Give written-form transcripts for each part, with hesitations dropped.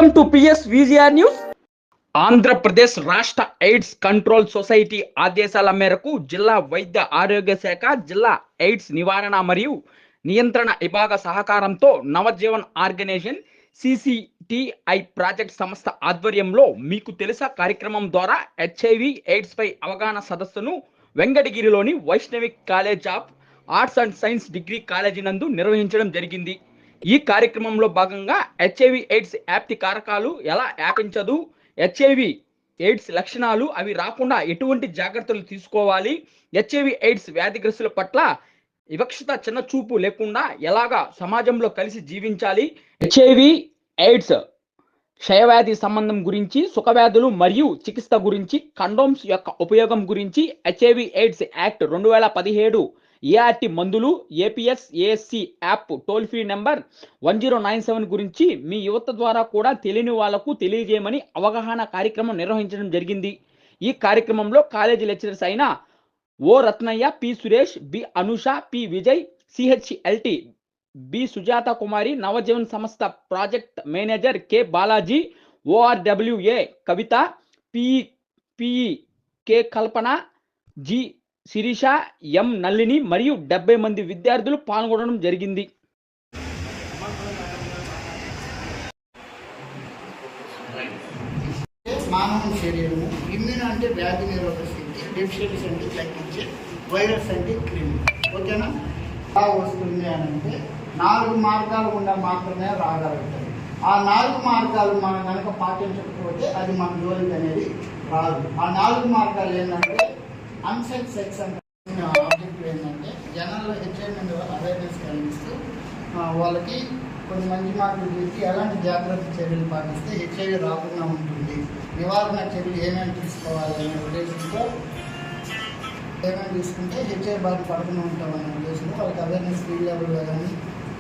Welcome to PS VGR news. Andhra Pradesh రాష్ట్ర AIDS control society ఆదేశాల మేరకు జిల్లా వైద్య ఆరోగ్య శాఖ, జిల్లా ఎయిడ్స్ నివారణ మరియు నియంత్రణ విభాగ సహకారంతో నవజీవన్ ఆర్గనైజేషన్ సిసిటిఐ ప్రాజెక్ట్ సంస్థ ఆధ్వర్యంలో మీకు తెలుసా కార్యక్రమం ద్వారా హెచ్ఐవి ఎయిడ్స్ పై అవగాహన సదస్సును వెంకటగిరిలోని Vaishnavi college of arts and science degree కాలేజీ నందు నిర్వహించడం జరిగింది. ఈ కార్యక్రమంలో భాగంగా హెచ్ఐవి ఎయిడ్స్ వ్యాప్తి కారకాలు ఎలా వ్యాపించదు, హెచ్ఐవి ఎయిడ్స్ లక్షణాలు, అవి రాకుండా ఎటువంటి జాగ్రత్తలు తీసుకోవాలి, హెచ్ఐవి ఎయిడ్స్ వ్యాధిగ్రస్తుల పట్ల వివక్షత, చిన్న చూపు లేకుండా ఎలాగా సమాజంలో కలిసి జీవించాలి, హెచ్ఐవి ఎయిడ్స్ క్షయవ్యాధి సంబంధం గురించి, సుఖవ్యాధులు మరియు చికిత్స గురించి, కండోమ్స్ యొక్క ఉపయోగం గురించి, హెచ్ఐవి ఎయిడ్స్ యాక్ట్ 2017 ఏఆర్టీ మందులు, APS ASC app toll free number 1097 గురించి మీ యువత ద్వారా కూడా తెలియని వాళ్లకు తెలియజేయమని అవగాహన కార్యక్రమం నిర్వహించడం జరిగింది. ఈ కార్యక్రమంలో కాలేజీ లెక్చరర్స్ అయిన O Ratnaiah, P Suresh, B Anusha, P Vijay, CHLT B Sujatha Kumari, Navajeevan సంస్థ project manager K Balaji, ORWA Kavitha, PE K Kalpana, G Sirisha, M Nalini మరియు 70 మంది విద్యార్థులు పాల్గొనడం జరిగింది. మానవ శరీరము ఇమ్యూన్ అంటే వ్యాధి నిరోధక శక్తి, డెఫిషియన్సీ అంటే తగ్గించే, వైరస్ అంటే క్రిమి. ఓకేనా? ఎలా వస్తుంది అని అంటే 4 మార్గాలు గుండా మాత్రమే రాగలుగుతాయి. ఆ 4 మార్గాలు మనం కనుక పాటించకపోతే అది మన జోలికి అనేది రాదు. ఆ 4 మార్గాలు ఏంటంటే అన్సెక్స్ సెక్స్ అంటే ఆబ్జెక్టివ్ ఏంటంటే జనాల్లో హెచ్ఐవి మీద అవేర్నెస్ కలిగిస్తూ వాళ్ళకి కొన్ని మంచి మార్కులు చేసి ఎలాంటి జాగ్రత్త చర్యలు పాటిస్తే హెచ్ఐవి రాకుండా ఉంటుంది, నివారణ చర్యలు ఏమేమి తీసుకోవాలి అనే ఉద్దేశంతో, ఏమేమి తీసుకుంటే హెచ్ఐవి బారిన పడకుండా ఉంటామనే ఉద్దేశంతో వాళ్ళకి అవేర్నెస్ ఫీల్డ్ లెవెల్లో కానీ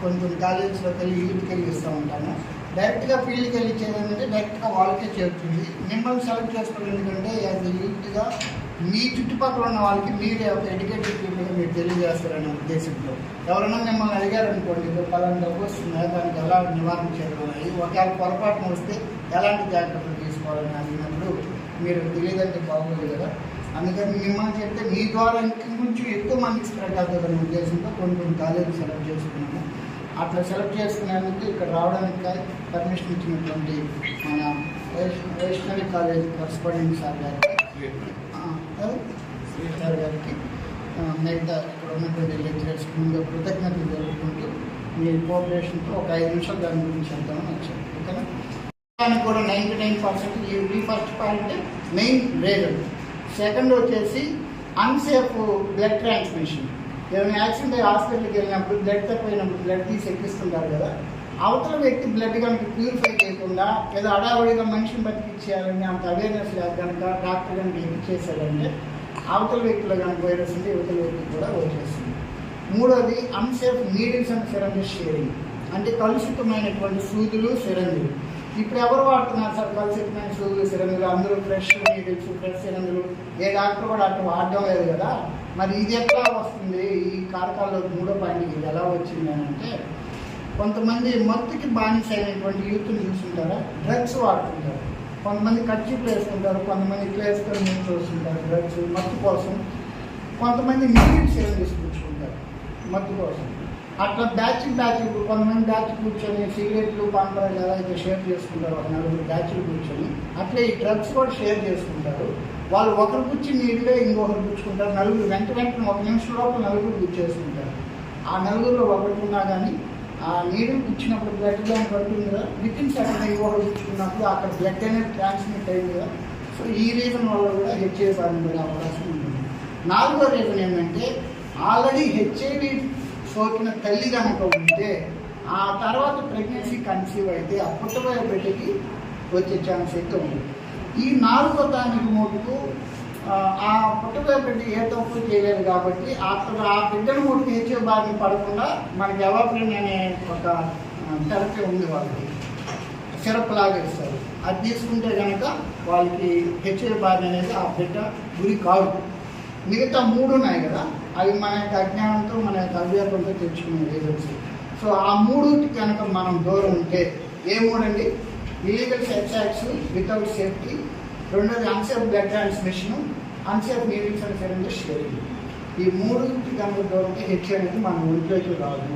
కొన్ని కాలేజెస్లోకి వెళ్ళి యూత్కి వెళ్ళి ఇస్తూ ఉంటాము. డైరెక్ట్గా ఫీల్డ్కి వెళ్ళి ఇచ్చేది ఏంటంటే డైరెక్ట్గా వాళ్ళకే చేరుతుంది. మిమ్మల్ని సెలెక్ట్ చేసుకోవడం ఎందుకంటే యాజ్ యూత్గా మీ చుట్టుపక్కల ఉన్న వాళ్ళకి మీరే ఒక ఎడ్యుకేటెడ్ పీపుల్గా మీరు తెలియజేస్తారనే ఉద్దేశంతో. ఎవరైనా మిమ్మల్ని అడిగారనుకోండి, పలానా డబ్బు వస్తున్నాయి, దానికి ఎలా నివారణ చేయాలి, ఒకవేళ పొరపాటున వస్తే ఎలాంటి జాగ్రత్తలు తీసుకోవాలని అడిగినప్పుడు మీరు తెలియదంటే బాగోదు కదా. అందుకని మిమ్మల్ని చెప్తే మీ ద్వారా ఇంకొంచెం ఎక్కువ మందికి స్ప్రెడ్ అవుతుందనే ఉద్దేశంతో కొన్ని కాలేజీలు సెలెక్ట్ చేసుకున్నాము. అట్లా సెలెక్ట్ చేసుకునేందుకు ఇక్కడ రావడానికి పర్మిషన్ ఇచ్చినటువంటి మన వైష్ణవి కాలేజ్ కరస్పాండెంట్ సార్ గారికి, సార్ గారికి, మిగతా ఇక్కడ ఉన్నటువంటి లెక్చరర్స్కి ముందు కృతజ్ఞతలు జరుపుకుంటూ మీ కోఆపరేషన్తో ఒక 5 నిమిషాలు దాని గురించి చెప్తామని వచ్చాను. ఓకేనా? దానికి కూడా 99% ఈ first point main reason. Second వచ్చేసి అన్సేఫ్ బ్లడ్ ట్రాన్స్మిషన్. ఏమైనా యాక్సిడెంట్ అయ్యి హాస్పిటల్కి వెళ్ళినప్పుడు బ్లడ్ తప్పినప్పుడు బ్లడ్ తీసి ఎక్కిస్తుంటారు కదా, అవతల వ్యక్తి బ్లడ్ కనుక ప్యూరిఫై చేయకుండా ఏదో అడావుడిగా మనిషిని బతికిచ్చేయాలని అంత అవేర్నెస్ లేక కనుక డాక్టర్ కనుక ఎక్కిచ్చేసాడంటే అవతల వ్యక్తిలో కనుక వైరస్ ఉంటే యువతల వ్యక్తి కూడా వచ్చేస్తుంది. మూడోది unsafe needles and syringes sharing. అంటే కలుషితమైనటువంటి సూదులు, సిరంజులు. ఇప్పుడు ఎవరు వాడుతున్నారు సార్ కలుషితమైన సూదులు, సిరంజులు? అందరూ ఫ్రెష్ నీడిల్స్, ఫ్రెష్ సిరంజులు. ఏ డాక్టర్ కూడా అట్లా వాడడం లేదు కదా. మరి ఇది ఎట్లా వస్తుంది? ఈ కారకాల్లో 3వ పాయింట్ ఇది ఎలా వచ్చింది అని అంటే, కొంతమంది మత్తుకి బానిస అయినటువంటి యూత్ని చూస్తుంటారా, డ్రగ్స్ వాడుతుంటారు. కొంతమంది కర్చీఫ్లు వేసుకుంటారు, కొంతమంది ఇట్లా వేసుకొని ముందు చూస్తుంటారు డ్రగ్స్ మత్తు కోసం. కొంతమంది నీడిల్స్ ఏం తీసుకుంటారు మత్తు కోసం. అట్లా బ్యాచ్ కొంతమంది బ్యాచ్ కూర్చొని సిగరెట్లు, పాంపరాలు ఎలా అయితే షేర్ చేసుకుంటారు, ఒక 4 బ్యాచ్లు కూర్చొని అట్లే ఈ డ్రగ్స్ కూడా షేర్ చేసుకుంటారు. వాళ్ళు ఒకరు కూర్చి నీళ్ళే ఇంకొకరు కూర్చుకుంటారు. 4 వెంటనే 1 నిమిషం లోపల 4 కూర్చేసుకుంటారు. ఆ 4లో ఒకటి ఉన్నా కానీ ఆ నీళ్ళు కూర్చున్నప్పుడు బ్లడ్ దాన్ని పడుతుంది కదా, వితిన్ సెకండ్ ఇంకొకరు కూర్చుకున్నప్పుడు అక్కడ బ్లడ్ అనేది ట్రాన్స్మిట్ అయింది కదా. సో ఈ రీజన్ వల్ల కూడా హెచ్ఐవి బారిన పడే అవకాశం ఉంటుంది. 4వ రీజన్ ఏంటంటే, ఆల్రెడీ హెచ్ఐవి సోకిన తల్లి కనుక ఉంటే ఆ తర్వాత ప్రెగ్నెన్సీ కన్సీవ్ అయితే ఆ పుట్టబోయే బిడ్డకి వచ్చే ఛాన్స్ అయితే ఉంది. ఈ 4వ దానికి మటుకు ఆ పుట్టబోయే బిడ్డ ఏ తప్పు చేయలేదు కాబట్టి ఆ బిడ్డను మటుకు హెచ్ఐవి బారిన పడకుండా మనకి ఎవాప్రిన్ అనే ఒక థెరపీ ఉంది, వాళ్ళకి సిరప్ లాగా ఇస్తారు. అది తీసుకుంటే కనుక వాళ్ళకి హెచ్ఐవి బారిన అనేది ఆ బిడ్డ గురి కాదు. మిగతా 3 ఉన్నాయి కదా, అవి మన యొక్క అజ్ఞానంతో మన యొక్క అవివేకంతో తెచ్చుకునే రీజన్స్. సో ఆ 3కి కనుక మనం దూరం ఉంటే, ఏ 3 అండి? Illegal sex acts without safety, రెండోది unsafe blood transmission, unsafe needles and syringes sharing. ఈ మూడు కనుక దూరంగా హెచ్ అనేది మన ఒంట్లోకి రాదు.